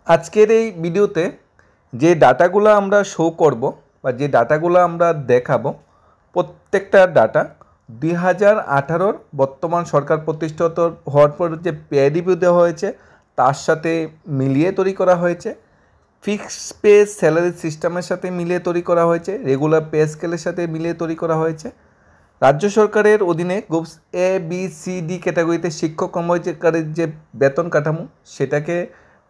আজকের এই ভিডিওতে যে ডাটাগুলো আমরা শো করব বা যে ডাটাগুলো আমরা দেখাবো প্রত্যেকটা ডাটা 2018 বর্তমান সরকার প্রতিষ্ঠিত হওয়ার পর যে পে রিভিউ দেওয়া হয়েছে তার সাথে মিলিয়ে তৈরি করা হয়েছে, ফিক্সড পে স্যালারি সিস্টেমের সাথে মিলিয়ে তৈরি করা হয়েছে, রেগুলার পে স্কেলের সাথে মিলিয়ে তৈরি করা হয়েছে। রাজ্য সরকারের অধীনে groups A B C D ক্যাটাগরিতে শিক্ষক কর্মচারীর যে বেতন কাঠামো সেটাকে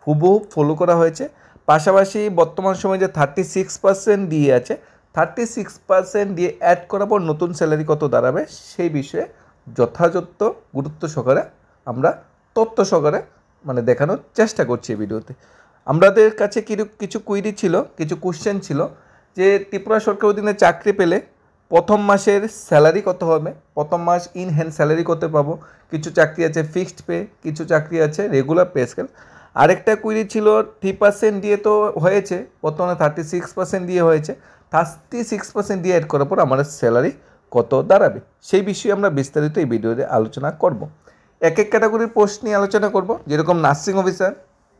হুবহু ফলো করা হয়েছে। পাশাপাশি বর্তমান সময়ে যে 36% দিয়ে আছে, 36% দিয়ে অ্যাড করার পর নতুন স্যালারি কত দাঁড়াবে সেই বিষয়ে যথাযথ গুরুত্ব সহকারে আমরা তথ্য সহকারে দেখানোর চেষ্টা করছি এই ভিডিওতে। আমাদের কাছে কিছু কুইরি ছিল, কিছু কোশ্চেন ছিল যে ত্রিপুরা সরকার অধীনে চাকরি পেলে প্রথম মাসের স্যালারি কত হবে, প্রথম মাস ইন হ্যান্ড স্যালারি কত পাবো, কিছু চাকরি আছে ফিক্সড পে, কিছু চাকরি আছে রেগুলার পে স্কেল। আরেকটা কুইরি ছিল 3% দিয়ে তো হয়েছে, বর্তমানে 36% দিয়ে হয়েছে, 36% দিয়ে অ্যাড করার পর আমাদের স্যালারি কত দাঁড়াবে সেই বিষয়ে আমরা বিস্তারিত এই ভিডিওতে আলোচনা করব। এক এক ক্যাটাগরির পোস্ট নিয়ে আলোচনা করব, যেরকম নার্সিং অফিসার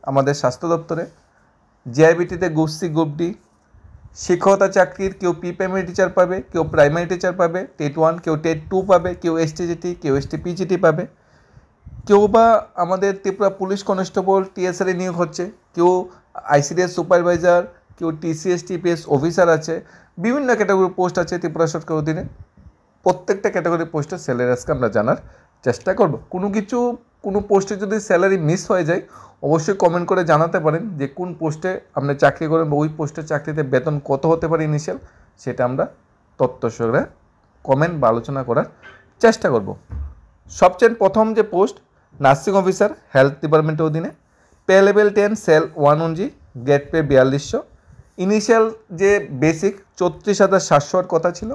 আমাদের স্বাস্থ্য দপ্তরে, জিআইবিটিতে গ্রুপ সি গ্রুপ ডি, শিক্ষকতা চাকরির কেউ পি প্রাইমারি টিচার পাবে, কেউ প্রাইমারি টিচার পাবে, টেট 1, কেউ টেট 2 পাবে, কেউ এসটিজিটি, কেউ এসটিপিজিটি পাবে, কেউ বা আমাদের ত্রিপুরা পুলিশ কনস্টেবল টিএসআরে নিয়োগ হচ্ছে, কেউ আইসিডিএস সুপারভাইজার, কেউ টিসিএস টিপিএস অফিসার আছে, বিভিন্ন ক্যাটাগরির পোস্ট আছে ত্রিপুরা সরকার অধীনে। প্রত্যেকটা ক্যাটাগরির পোস্টের স্যালারি আজকে আমরা জানার চেষ্টা করব। কোনো পোস্টে যদি স্যালারি মিস হয়ে যায় অবশ্যই কমেন্ট করে জানাতে পারেন যে কোন পোস্টে আপনি চাকরি করেন বা ওই পোস্টের চাকরিতে বেতন কত হতে পারে ইনিশিয়াল, সেটা আমরা তথ্য সহকারে কমেন্ট বা আলোচনা করার চেষ্টা করব। সবচেয়ে প্রথম যে পোস্ট নার্সিং অফিসার হেলথ ডিপার্টমেন্টের অধীনে, pay level 10 cell 1 gate pay 4200, initial যে বেসিক 34,700 কথা ছিল,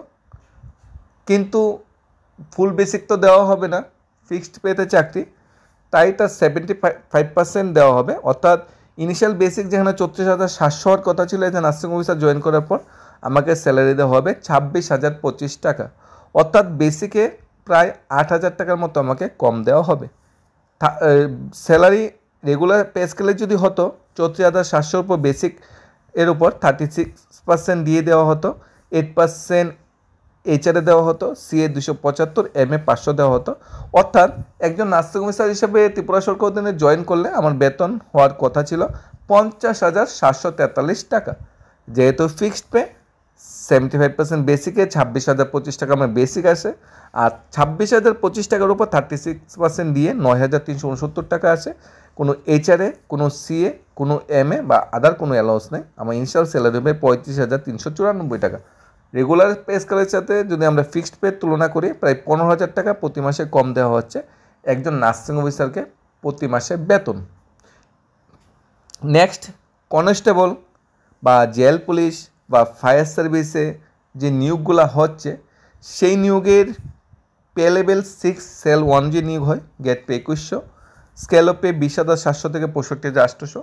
কিন্তু ফুল বেসিক তো দেওয়া হবে না, ফিক্সড পেতে চাকরি, তাই তার 75% দেওয়া হবে। অর্থাৎ ইনিশিয়াল বেসিক যেখানে 34,700 কথা ছিল, যে নার্সিং অফিসার জয়েন করার পর আমাকে স্যালারি দেওয়া হবে 26,025 টাকা, অর্থাৎ বেসিকে প্রায় 8,000 টাকার মতো আমাকে কম দেওয়া হবে। স্যালারি রেগুলার পে স্কেলে যদি হতো 34,700 উপর বেসিক এর উপর 36% দিয়ে দেওয়া হতো, 8% এইচআরে দেওয়া হতো, সিএ 275, এমএ 500 দেওয়া হতো। অর্থাৎ একজন নার্সিং অফিসার হিসেবে ত্রিপুরা সরকার অধীনে জয়েন করলে আমার বেতন হওয়ার কথা ছিল 50,743 টাকা। যেহেতু ফিক্সড পে 75% বেসিকে 26,025 টাকা আমার বেসিক আসে, আর 26,025 টাকার উপর 36% দিয়ে 9,369 টাকা আসে। কোনো এইচআরএ, কোনো সিএ, কোনো এমএ বা আদার কোনো অ্যালাউন্স নেই। আমার ইনিশিয়াল স্যালারি হবে 35,394 টাকা। রেগুলার পে স্কেলের সাথে যদি আমরা ফিক্সড পে তুলনা করি প্রায় 15,000 টাকা প্রতি মাসে কম দেওয়া হচ্ছে একজন নার্সিং অফিসারকে প্রতি মাসে বেতন। নেক্সট, কনস্টেবল বা জেল পুলিশ বা ফায়ার সার্ভিসে যে নিয়োগগুলো হচ্ছে সেই নিয়োগের পে লেভেল 6 সেল 1 নিয়োগ হয়, grade pay 2100, scale of pay 20,700 থেকে 65,800।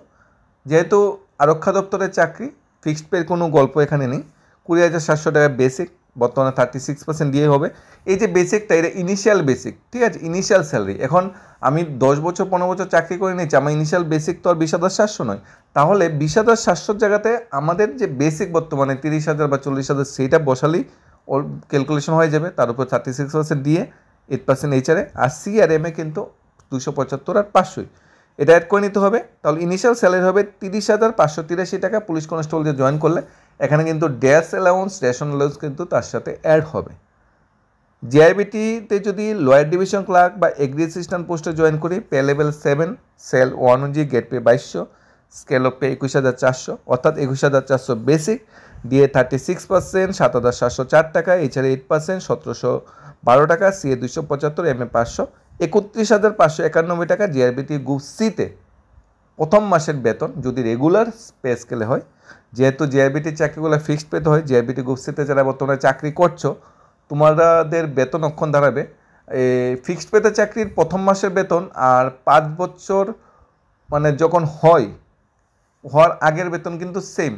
যেহেতু আরক্ষা দপ্তরের চাকরি, ফিক্সড পের কোনো গল্প এখানে নেই, 20,700 টাকা বেসিক, বর্তমানে 36% দিয়ে হবে। এই যে বেসিকটা এটা ইনিশিয়াল বেসিক, ঠিক আছে, ইনিশিয়াল স্যালারি। এখন আমি 10 বছর 15 বছর চাকরি করে নিয়েছি, আমার ইনিশিয়াল বেসিক তো আর 20,700 নয়, তাহলে 20,700 জায়গাতে আমাদের যে বেসিক বর্তমানে 30,000 বা 40,000 সেইটা বসালেই ওর ক্যালকুলেশন হয়ে যাবে। তার উপর 36% দিয়ে 8% এইচআরএ, আর সি আর এমএ কিন্তু 275 আর 500, এটা অ্যাড করে নিতে হবে। তাহলে ইনিশিয়াল স্যালারি হবে 30,583 টাকা পুলিশ কনস্টেবল যে জয়েন করলে। এখানে কিন্তু ড্যাশ অ্যালাউন্স, রেশন অ্যালাউন্স কিন্তু তার সাথে অ্যাড হবে। জিআইবিটিতে যদি লোয়ার ডিভিশন ক্লার্ক বা এগ্রি অ্যাসিস্ট্যান্ট পোস্টে জয়েন করি, pay level 7 cell 1 gate pay 2200, scale of pay 21,400, অর্থাৎ 21,400 বেসিক দিয়ে 36% 7,704 টাকা, এইচআরএ 8% 1,712 টাকা, সিএ 275, এমএ 500, 31,591 টাকা। জিআরবিটি গ্রুপ সিতে প্রথম মাসের বেতন যদি রেগুলার পে স্কেলে হয়, যেহেতু জিআরবিটির চাকরিগুলো ফিক্সড পেতে হয়, জিআরবিটি গ্রুপ সিতে যারা বর্তমানে চাকরি করছো তোমাদের বেতন অক্ষণ দাঁড়াবে ফিক্সড পেতে চাকরির প্রথম মাসের বেতন, আর 5 বছর যখন হওয়ার আগের বেতন কিন্তু সেম,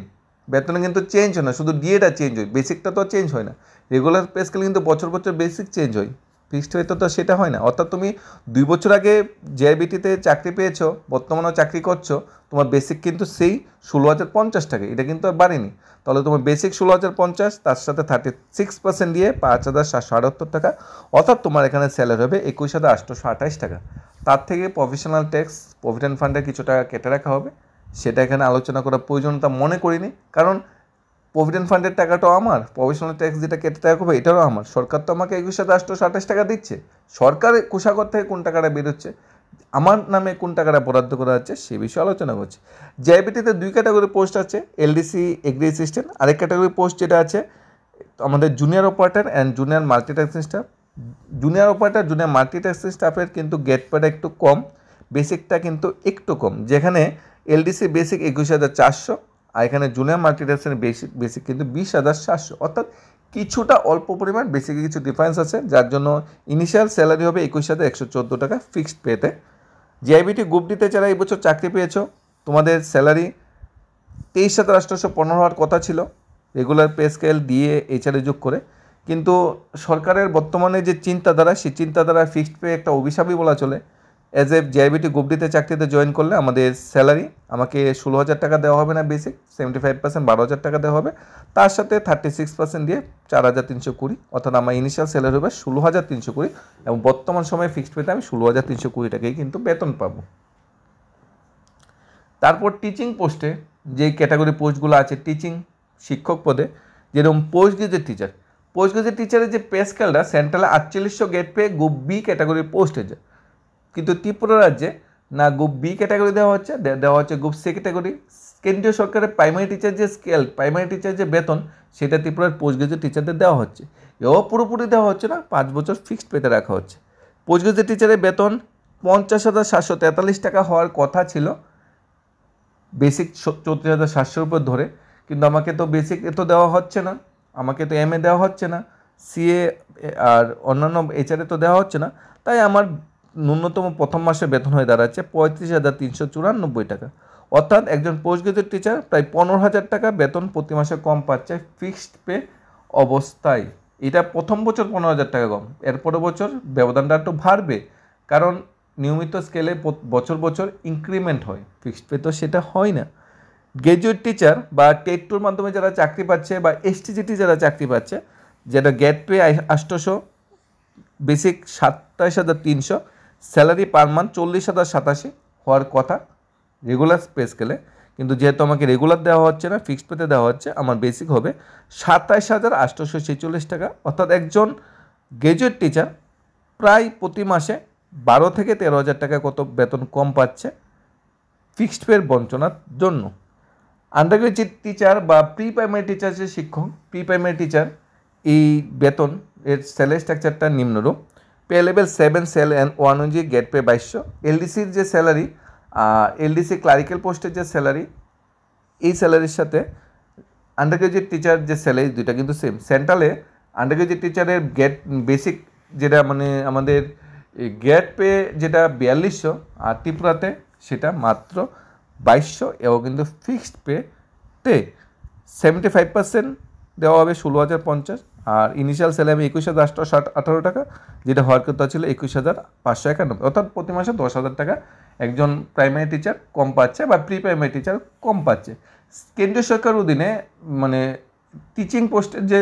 বেতনে কিন্তু চেঞ্জ হয় না, শুধু ডিএটা চেঞ্জ হয়, বেসিকটা তো চেঞ্জ হয় না। রেগুলার পে স্কেলে কিন্তু বছর বছর বেসিক চেঞ্জ হয়, ফিক্সড পেতে তো সেটা হয় না। অর্থাৎ তুমি 2 বছর আগে জেআইবিটিতে চাকরি পেয়েছো, বর্তমানেও চাকরি করছো, তোমার বেসিক কিন্তু সেই 16,050 টাকা, এটা কিন্তু আর বাড়েনি। তাহলে তোমার বেসিক 16,050, তার সাথে 36% দিয়ে 5,778 টাকা, অর্থাৎ তোমার এখানে স্যালারি হবে 21,828 টাকা। তার থেকে প্রফেশনাল ট্যাক্স, প্রভিডেন্ট ফান্ডের কিছু টাকা কেটে রাখা হবে, সেটা এখানে আলোচনা করার প্রয়োজনীয়তা মনে করিনি। কারণ প্রভিডেন্ট ফান্ডের টাকাটাও আমার, প্রফেশনাল ট্যাক্স যেটা কেটে টাকা হবে এটাও আমার। সরকার তো আমাকে 21,828 টাকা দিচ্ছে, সরকার কোষাগার থেকে কোন টাকাটা বেরোচ্ছে, আমার নামে কোন টাকাটা বরাদ্দ করা যাচ্ছে সে বিষয়ে আলোচনা করছি। জেআইবিটিতে 2 ক্যাটাগরি পোস্ট আছে, এলডিসি এগ্রি অ্যাসিস্ট্যান্ট, আরেক ক্যাটাগরি পোস্ট যেটা আছে আমাদের junior operator and junior multitasking staff. Junior operator, junior multitasking স্টাফের কিন্তু গেট পেটা একটু কম, বেসিকটা কিন্তু একটু কম, যেখানে এলডিসি বেসিক 21,400 আর এখানে জুনিয়র মাল্টিটাস্কিং বেসিক কিন্তু 20,700, অর্থাৎ কিছুটা অল্প পরিমাণ বেসিকে কিছু ডিফারেন্স আছে, যার জন্য ইনিশিয়াল স্যালারি হবে 21,114 টাকা ফিক্সড পেতে। জেআইবিটি গ্রুপ ডিতে যারা এই বছর চাকরি পেয়েছো, তোমাদের স্যালারি 23,815 হওয়ার কথা ছিল রেগুলার পে স্কেল দিয়ে এইচআরএ যোগ করে, কিন্তু সরকারের বর্তমানে যে চিন্তাধারা, সেই চিন্তাধারা ফিক্সড পে একটা অভিশাপই বলা চলে। অ্যাজ এ জেআইবিটি গ্রুপ ডিতে চাকরিতে জয়েন করলে আমাদের স্যালারি আমাকে 16,000 টাকা দেওয়া হবে না বেসিক, 75% 12,000 টাকা দেওয়া হবে, তার সাথে 36% দিয়ে 4,320, অর্থাৎ আমার ইনিশিয়াল স্যালারি হবে 16,320 এবং বর্তমান সময়ে ফিক্সড পেতে আমি 16,320 টাকাই কিন্তু বেতন পাবো। তারপর টিচিং পোস্টে যে ক্যাটাগরি পোস্টগুলো আছে, টিচিং শিক্ষক পদে, যেরকম post graduate teacher, post graduate টিচারের যে পে স্কেলটা সেন্ট্রালে 4800 গেট পে গ্রুপ বি ক্যাটাগরির পোস্ট হয়েছে, কিন্তু ত্রিপুরা রাজ্যে না গ্রুপ বি ক্যাটাগরি দেওয়া হচ্ছে, দেওয়া হচ্ছে গ্রুপ সি ক্যাটাগরি। কেন্দ্রীয় সরকারের প্রাইমারি টিচার যে স্কেল, প্রাইমারি টিচার যে বেতন, সেটা ত্রিপুরার পোস্ট গ্রাজুয়েট টিচারদের দেওয়া হচ্ছে। এও পুরোপুরি দেওয়া হচ্ছে না, 5 বছর ফিক্সড পেতে রাখা হচ্ছে। পোস্ট গ্রাজুয়েট টিচারের বেতন 50,743 টাকা হওয়ার কথা ছিল, বেসিক 34,700 উপর ধরে, কিন্তু আমাকে তো বেসিক এত দেওয়া হচ্ছে না, আমাকে তো এমএ দেওয়া হচ্ছে না, সিএ আর অন্যান্য এইচআরএ তো দেওয়া হচ্ছে না, তাই আমার ন্যূনতম প্রথম মাসে বেতন হয়ে দাঁড়াচ্ছে 35,394 টাকা। অর্থাৎ একজন পোস্ট গ্রাজুয়েট টিচার প্রায় 15,000 টাকা বেতন প্রতি মাসে কম পাচ্ছে ফিক্সড পে অবস্থায়। এটা প্রথম বছর 15,000 টাকা কম, এরপরের বছর ব্যবধানটা একটু বাড়বে, কারণ নিয়মিত স্কেলে বছর বছর ইনক্রিমেন্ট হয়, ফিক্সড পে তো সেটা হয় না। গ্র্যাজুয়েট টিচার বা টেট টুর মাধ্যমে যারা চাকরি পাচ্ছে বা এসটিজিটি যারা চাকরি পাচ্ছে, যেটা grade pay 800, basic 27,300, salary per month 40,087 হওয়ার কথা রেগুলার পে স্কেলে, কিন্তু যেহেতু আমাকে রেগুলার দেওয়া হচ্ছে না, ফিক্সড পেতে দেওয়া হচ্ছে, আমার বেসিক হবে 27,846 টাকা। অর্থাৎ একজন গ্র্যাজুয়েট টিচার প্রায় প্রতি মাসে 12 থেকে 13,000 টাকা কত বেতন কম পাচ্ছে ফিক্সড পের বঞ্চনার জন্য। আন্ডার গ্রাজুয়েট টিচার বা প্রি প্রাইমারি টিচার যে শিক্ষক, প্রি প্রাইমারি টিচার এই বেতন এর স্যালারি স্ট্রাকচারটা নিম্নরূপ। পে লেভেল 7 সেল অ্যান্ড 1 অনুযায়ী গেট পে 2200। এলডিসির যে স্যালারি, এলডিসি ক্লারিক্যাল পোস্টের যে স্যালারি, এই স্যালারির সাথে আন্ডার গ্রাজুয়েট টিচার যে স্যালারি, দুইটা কিন্তু সেম। সেন্ট্রালে আন্ডার গ্রাজুয়েট টিচারের গেট বেসিক যেটা মানে আমাদের গেট পে যেটা 4200, আর ত্রিপুরাতে সেটা মাত্র 2200, এবং কিন্তু ফিক্সড পেতে 75% দেওয়া হবে 16,050, আর ইনিশিয়াল স্যালারি 21,818 টাকা, যেটা হওয়ার কথা ছিল 21,591, অর্থাৎ প্রতি মাসে 10,000 টাকা একজন প্রাইমারি টিচার কম পাচ্ছে বা প্রি প্রাইমারি টিচার কম পাচ্ছে। কেন্দ্রীয় সরকার অধীনে মানে টিচিং পোস্টের যে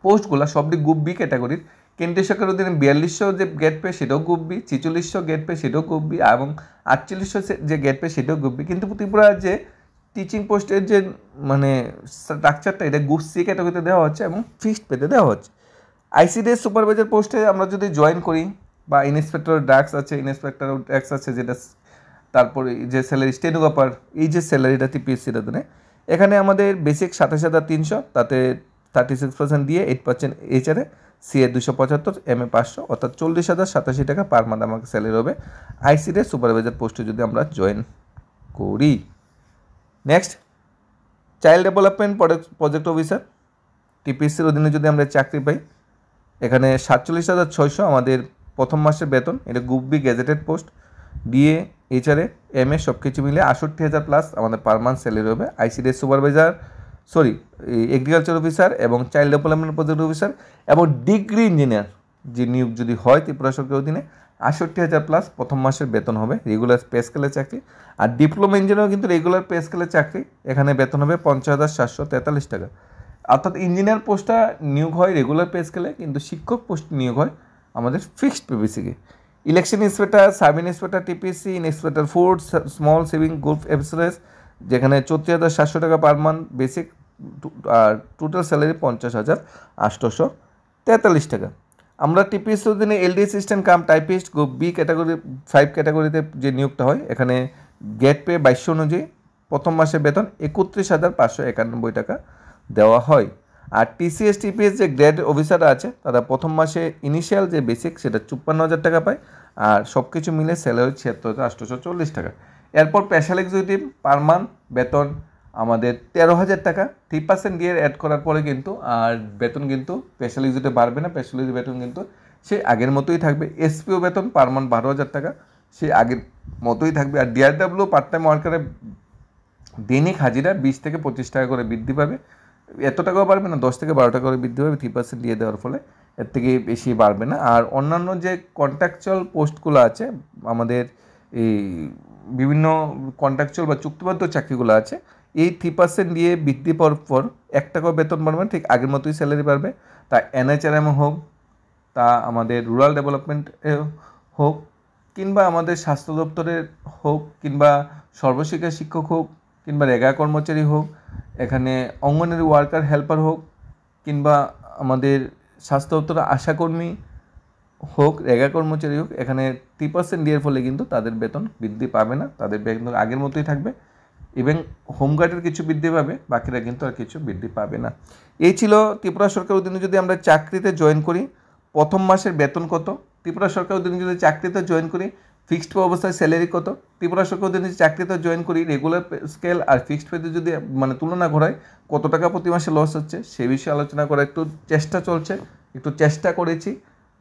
পোস্টগুলো সবটি গ্রুপ বি ক্যাটাগরির, কেন্দ্রীয় সরকারের অধীনে 4200 যে গেট পে সেটাও গ্রুপ বি, 4600 গেট পে সেটাও গ্রুপ বি, এবং 4800 যে গেট পে সেটাও গ্রুপ বি। কিন্তু ত্রিপুরা যে টিচিং পোস্টের যে মানে স্ট্রাকচারটা, এটা গ্রুপ সি ক্যাটাগরিতে দেওয়া হচ্ছে এবং ফিক্সড পেতে দেওয়া হচ্ছে। আইসিডিএস সুপারভাইজার পোস্টে আমরা যদি জয়েন করি, বা ইন্সপেক্টর ড্রাগস আছে, ইন্সপেক্টর ড্রাগস আছে যেটা, তারপরে যে স্যালারি স্টেনোগ্রাফার, এই যে স্যালারিটা টিপিএসসির অধীনে, এখানে আমাদের বেসিক 27,300, তাতে 36% দিয়ে 8% এইচআরএ, সিএ 275, এমএ 500, অর্থাৎ 40,087 টাকা পার মান্থ আমাকে স্যালারি হবে আইসিডিএস সুপারভাইজার পোস্টে যদি আমরা জয়েন করি। Next, child development project officer, টিপিএসসির অধীনে যদি আমরা চাকরি পাই, এখানে 47,600 আমাদের প্রথম মাসের বেতন, এটা group B gazetted post, DA HRA MA সব কিছু মিলে 68,000 প্লাস আমাদের পার মান্থ স্যালারি হবে। আইসিডিএস সুপারভাইজার, এগ্রিকালচার অফিসার এবং চাইল্ড ডেভেলপমেন্ট প্রজেক্ট অফিসার এবং ডিগ্রি ইঞ্জিনিয়ার, যে নিয়োগ যদি হয় ত্রিপুরা সরকারের অধীনে ৬৮,০০০ প্লাস প্রথম মাসের বেতন হবে, রেগুলার পে স্কেলের চাকরি। আর ডিপ্লোমা ইঞ্জিনিয়ারও কিন্তু রেগুলার পে স্কেলের চাকরি, এখানে বেতন হবে ৫০,৭৪৩ টাকা। অর্থাৎ ইঞ্জিনিয়ার পোস্টটা নিয়োগ হয় রেগুলার পে স্কেলে, কিন্তু শিক্ষক পোস্ট নিয়োগ হয় আমাদের ফিক্সড পে বেসিকে। Election inspector, sub inspector TPC, inspector food, small saving group FSS, যেখানে ৩৪,৭০০ টাকা পার মান্থ বেসিক, আর টোটাল স্যালারি ৫০,৮43 টাকা। আমরা টিপিএস অধীনে LD assistant cum typist group B category 5 ক্যাটাগরিতে যে নিয়োগটা হয়, এখানে গেট পে ২২০০ অনুযায়ী প্রথম মাসের বেতন ৩১,৫৯১ টাকা দেওয়া হয়। আর টিসিএস টিপিএস যে গ্রেড অফিসার আছে তারা প্রথম মাসে ইনিশিয়াল যে বেসিক সেটা ৫৪,০০০ টাকা পায়, আর সব কিছু মিলে স্যালারি ৭৬,৮৪০ টাকা। এরপর স্পেশাল এক্সিকিউটিভ পার মান্থ বেতন আমাদের ১৩,০০০ টাকা, 3% দিয়ে অ্যাড করার পরে কিন্তু আর বেতন কিন্তু স্পেশাল এক্সিকিউটিভ বাড়বে না, স্পেশাল এক্সিকিউটিভ বেতন কিন্তু সেই আগের মতোই থাকবে। এসপিও বেতন পার মান্থ ১২,০০০ টাকা, সেই আগের মতোই থাকবে। আর ডিআরডব্লিউ পার্ট টাইম ওয়ার্কারের দৈনিক হাজিরা ২০ থেকে ২৫ টাকা করে বৃদ্ধি পাবে, এত টাকাও বাড়বে না, ১০ থেকে ১২ টাকা করে বৃদ্ধি পাবে 3% দিয়ে দেওয়ার ফলে, এর থেকে বেশি বাড়বে না। আর অন্যান্য যে কন্ট্রাকচুয়াল পোস্টগুলো আছে আমাদের, এই বিভিন্ন কন্ট্রাকচুয়াল বা চুক্তিবদ্ধ চাকরিগুলো আছে, এই 3% দিয়ে বৃদ্ধি পাওয়ার পর ১ টাকাও বেতন বাড়বে, ঠিক আগের মতোই স্যালারি বাড়বে। তা এনএচআরএম হোক, তা আমাদের রুরাল ডেভেলপমেন্ট হোক, কিংবা আমাদের স্বাস্থ্য দপ্তরের হোক, কিংবা সর্বশিক্ষা শিক্ষক হোক, কিংবা রেগা কর্মচারী হোক, এখানে অঙ্গনওয়াড়ি ওয়ার্কার হেল্পার হোক, কিংবা আমাদের স্বাস্থ্য দপ্তরের আশাকর্মী হোক, রেগা কর্মচারী হোক, এখানে 3% দেওয়ার ফলে কিন্তু তাদের বেতন বৃদ্ধি পাবে না, তাদের বেতন আগের মতোই থাকবে। ইভেন হোমগার্ডের কিছু বৃদ্ধি পাবে, বাকিরা কিন্তু আর কিছু বৃদ্ধি পাবে না। এই ছিল ত্রিপুরা সরকার অধীনে যদি আমরা চাকরিতে জয়েন করি প্রথম মাসের বেতন কত, ত্রিপুরা সরকার অধীনে যদি চাকরিতে জয়েন করি ফিক্সড পে অবস্থায় স্যালারি কত, ত্রিপুরা সরকার অধীনে চাকরিতে জয়েন করি রেগুলার স্কেল আর ফিক্সড পেতে যদি মানে তুলনা করায় কত টাকা প্রতি মাসে লস হচ্ছে সে বিষয়ে আলোচনা করার একটু চেষ্টা চলছে, একটু চেষ্টা করেছি।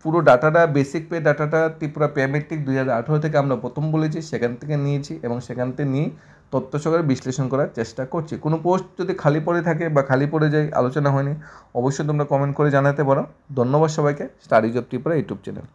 পুরো ডাটাটা বেসিক পে ডাটাটা ত্রিপুরা পে মেট্রিক 2018 থেকে আমরা প্রথম বলেছি, সেখান থেকে নিয়েছি এবং সেখান থেকে নিয়ে তথ্য সহকারে বিশ্লেষণ করার চেষ্টা করছি। কোনো পোস্ট যদি খালি পড়ে থাকে বা খালি পড়ে যায়, আলোচনা হয়নি, অবশ্যই তোমরা কমেন্ট করে জানাতে পারো। ধন্যবাদ সবাইকে। Studies of Tripura YouTube channel.